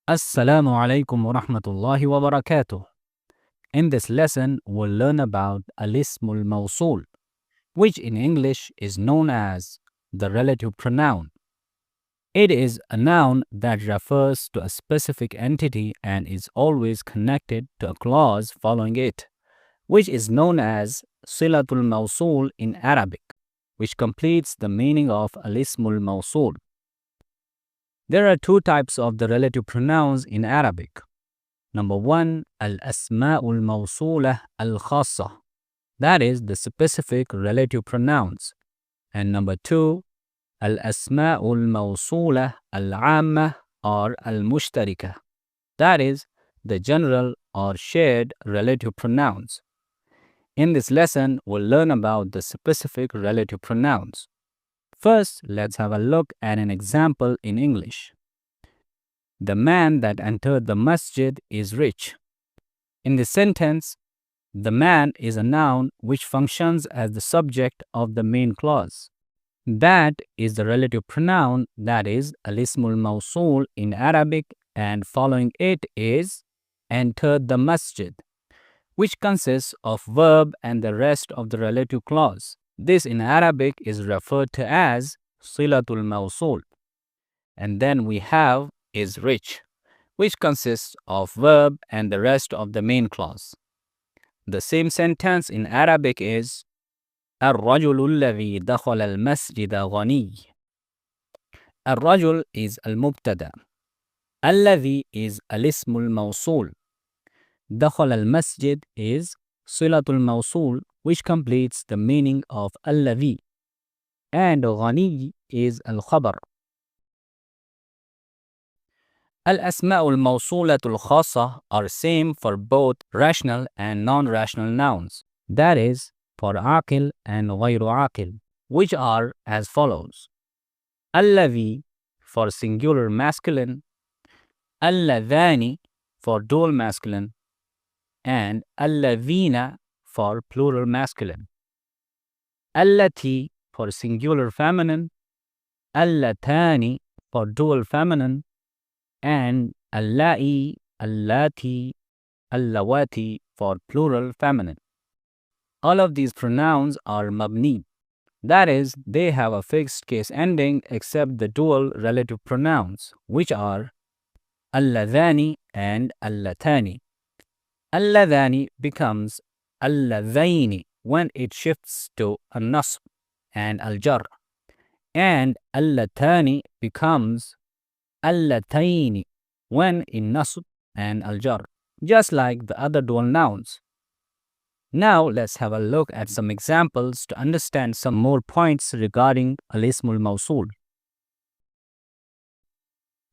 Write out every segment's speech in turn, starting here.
Assalamu alaikum wa rahmatullahi wa barakatuh. In this lesson, we'll learn about الاسم الموصول, which in English is known as the relative pronoun. It is a noun that refers to a specific entity and is always connected to a clause following it, which is known as صلة الموصول in Arabic, which completes the meaning of الاسم الموصول. There are two types of the relative pronouns in Arabic. Number one, الأسماء الموصولة الخاصة, that is the specific relative pronouns. And number two, الأسماء الموصولة العامة or المشتركة, that is the general or shared relative pronouns. In this lesson, we'll learn about the specific relative pronouns. First, let's have a look at an example in English. The man that entered the masjid is rich. In this sentence, the man is a noun which functions as the subject of the main clause. That is the relative pronoun, that is الاسم الموصول in Arabic, and following it is entered the masjid, which consists of verb and the rest of the relative clause. This in Arabic is referred to as صلة الموصول. And then we have is rich, which consists of verb and the rest of the main clause. The same sentence in Arabic is الرجل الذي دخل المسجد غني. الرجل is المبتدأ. الذي is الاسم الموصول. دخل المسجد is صلة الموصول, which completes the meaning of الذي. And غني is الخبر. الأسماء الموصولة الخاصة are same for both rational and non-rational nouns, that is, for عاقل and غير عاقل, which are as follows. الذي for singular masculine, اللذان for dual masculine, and الذين for plural masculine. التي for singular feminine, اللتان for dual feminine, and اللائي, اللاتي, اللواتي for plural feminine. All of these pronouns are mabni, that is, they have a fixed case ending except the dual relative pronouns, which are اللذان and اللتان. اللذان becomes اللذين when it shifts to النصب and الجر, and اللتان becomes اللتين when in nasb and al-jar, just like the other dual nouns. Now let's have a look at some examples to understand some more points regarding الاسم الموصول.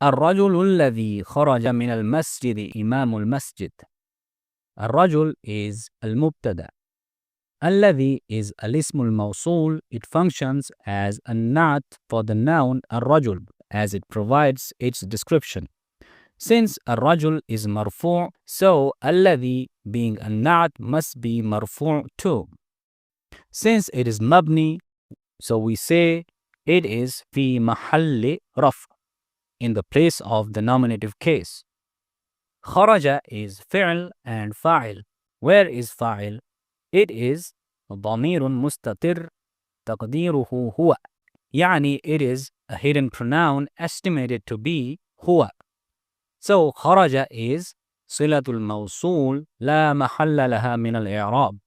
الرجل الذي خرج من المسجد إمام المسجد. الرجل is المبتدأ. الذي is الاسم الموصول. It functions as a na'at for the noun الرجل, as it provides its description. Since الرجل is marfu', so الذي being a na'at must be marfu' too. Since it is mabni, so we say it is في محل رفع, in the place of the nominative case. خرج is فعل and فاعل. Where is فاعل? It is ضمير مستتر تقديره هو. يعني it is a hidden pronoun estimated to be هو. So خرج is صلة الموصول لا محل لها من الإعراب.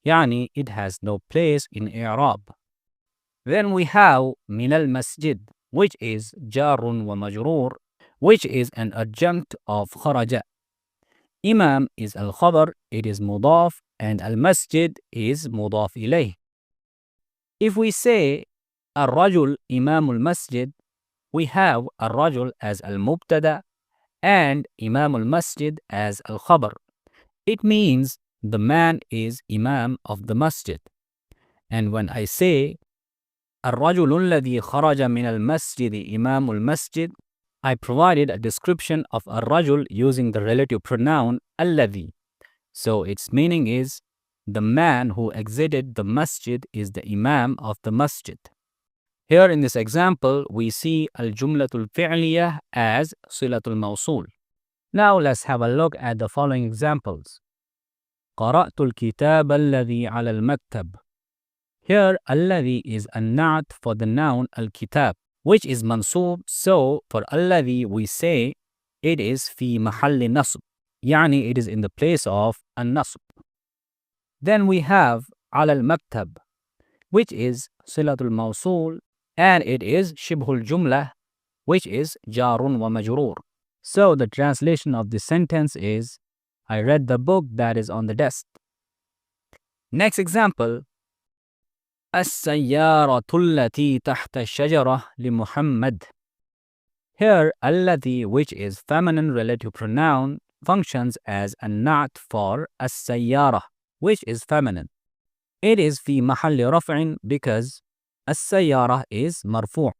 يعني it has no place in إعراب. Then we have من المسجد, which is جار ومجرور, which is an adjunct of خرج. إمام is الخبر, it is مضاف, and المسجد is مضاف إليه. If we say الرجل إمام المسجد, we have الرجل as المبتدأ and إمام المسجد as الخبر. It means the man is imam of the masjid. And when I say الرجل الذي خرج من المسجد إمام المسجد, I provided a description of الرجل using the relative pronoun الذي. So its meaning is the man who exited the masjid is the imam of the masjid. Here in this example, we see al-jumlatul fi'liyah as silatul mawsul. Now let's have a look at the following examples. قرأت الكتاب الذي على المكتب. Here, الذي is a na'at for the noun al-kitab, which is mansub. So, for الذي we say it is في محل نصب. يعني it is in the place of النصب. Then we have على المكتب, which is صلة الموصول, and it is شبه الجملة, which is جار ومجرور. So, the translation of this sentence is, I read the book that is on the desk. Next example. السيارة التي تحت الشجرة لمحمد. Here, التي, which is feminine relative pronoun, functions as a na'at for السيارة, which is feminine. It is في محل رفع because السيارة is مرفوع.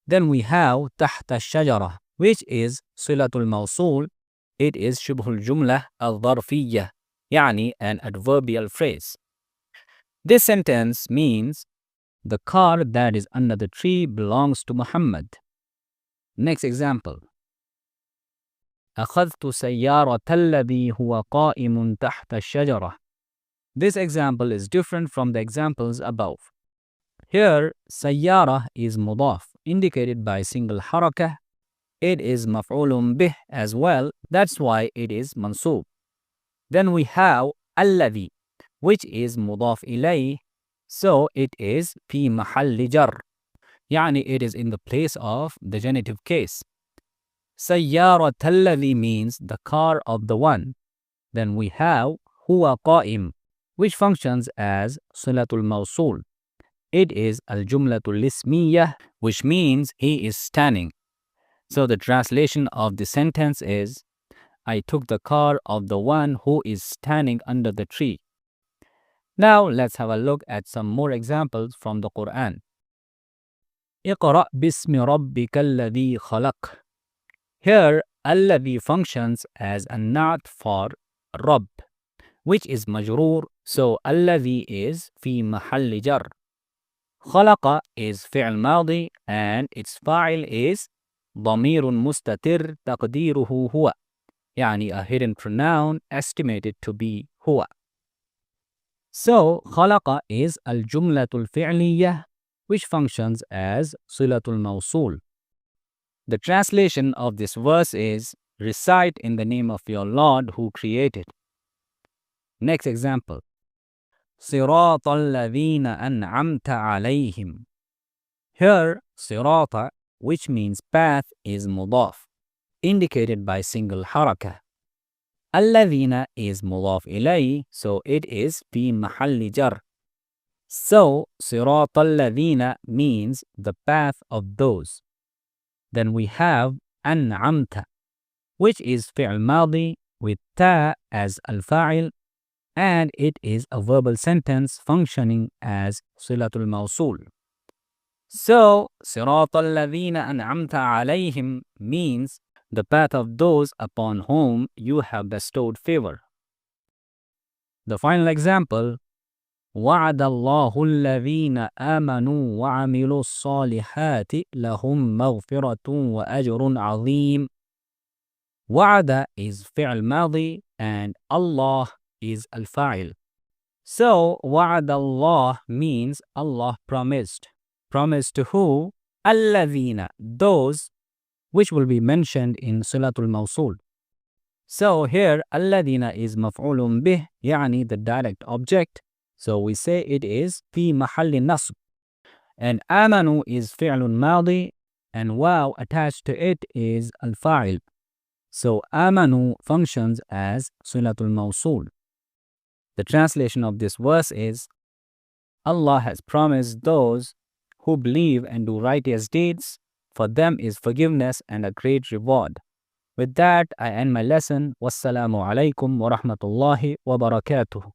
Then we have تحت الشجرة, which is صلة الموصول. It is شبه الجملة الظرفية, يعني an adverbial phrase. This sentence means the car that is under the tree belongs to Muhammad. Next example. أخذت سيارة الذي هو قائم تحت الشجرة. This example is different from the examples above. Here, سيارة is مضاف, indicated by single حركة. It is مفعول به as well. That's why it is منصوب. Then we have الذي, which is مضاف إليه. So it is في محل جر. يعني it is in the place of the genitive case. سيارة الذي means the car of the one. Then we have هو قائم, which functions as صلة الموصول. It is الجملة الاسمية, which means he is standing. So the translation of the sentence is, I took the car of the one who is standing under the tree. Now let's have a look at some more examples from the Quran. اقرأ باسم ربك الذي خلق. Here, الذي functions as a na'at for رب, which is مجرور. So الذي is في محل جر. خلق is فعل ماضي and its فاعل is ضمير مستتر تقديره هو. يعني a hidden pronoun estimated to be هو. So, خلق is الجملة الفعلية, which functions as صلة الموصول. The translation of this verse is, recite in the name of your Lord who created. Next example. صراط الذين أنعمت عليهم. Here, صراط, which means path, is مضاف, indicated by single حركة. الذين is مضاف إليه, so it is في محل جر. So, صراط الذين means the path of those. Then we have أنعمت, which is فعل ماضي with تا as الفاعل, and it is a verbal sentence functioning as صلة الموصول. So, صراط الذين أنعمت عليهم means the path of those upon whom you have bestowed favor. The final example. وعد الله الذين آمنوا وعملوا الصالحات لهم مغفرة وأجر عظيم. وعد is فعل ماضي and Allah is الفاعل. So, وعد الله means Allah promised. Promised to who? الذين, those, which will be mentioned in صلة الموصول. So here, الذين is مفعول به, يعني the direct object. So we say it is في محل نصب. And آمنوا is فعل ماضي, and واو attached to it is الفاعل. So آمنوا functions as صلة الموصول. The translation of this verse is, Allah has promised those who believe and do righteous deeds, for them is forgiveness and a great reward. With that, I end my lesson. Wassalamu alaikum wa rahmatullahi wa barakatuh.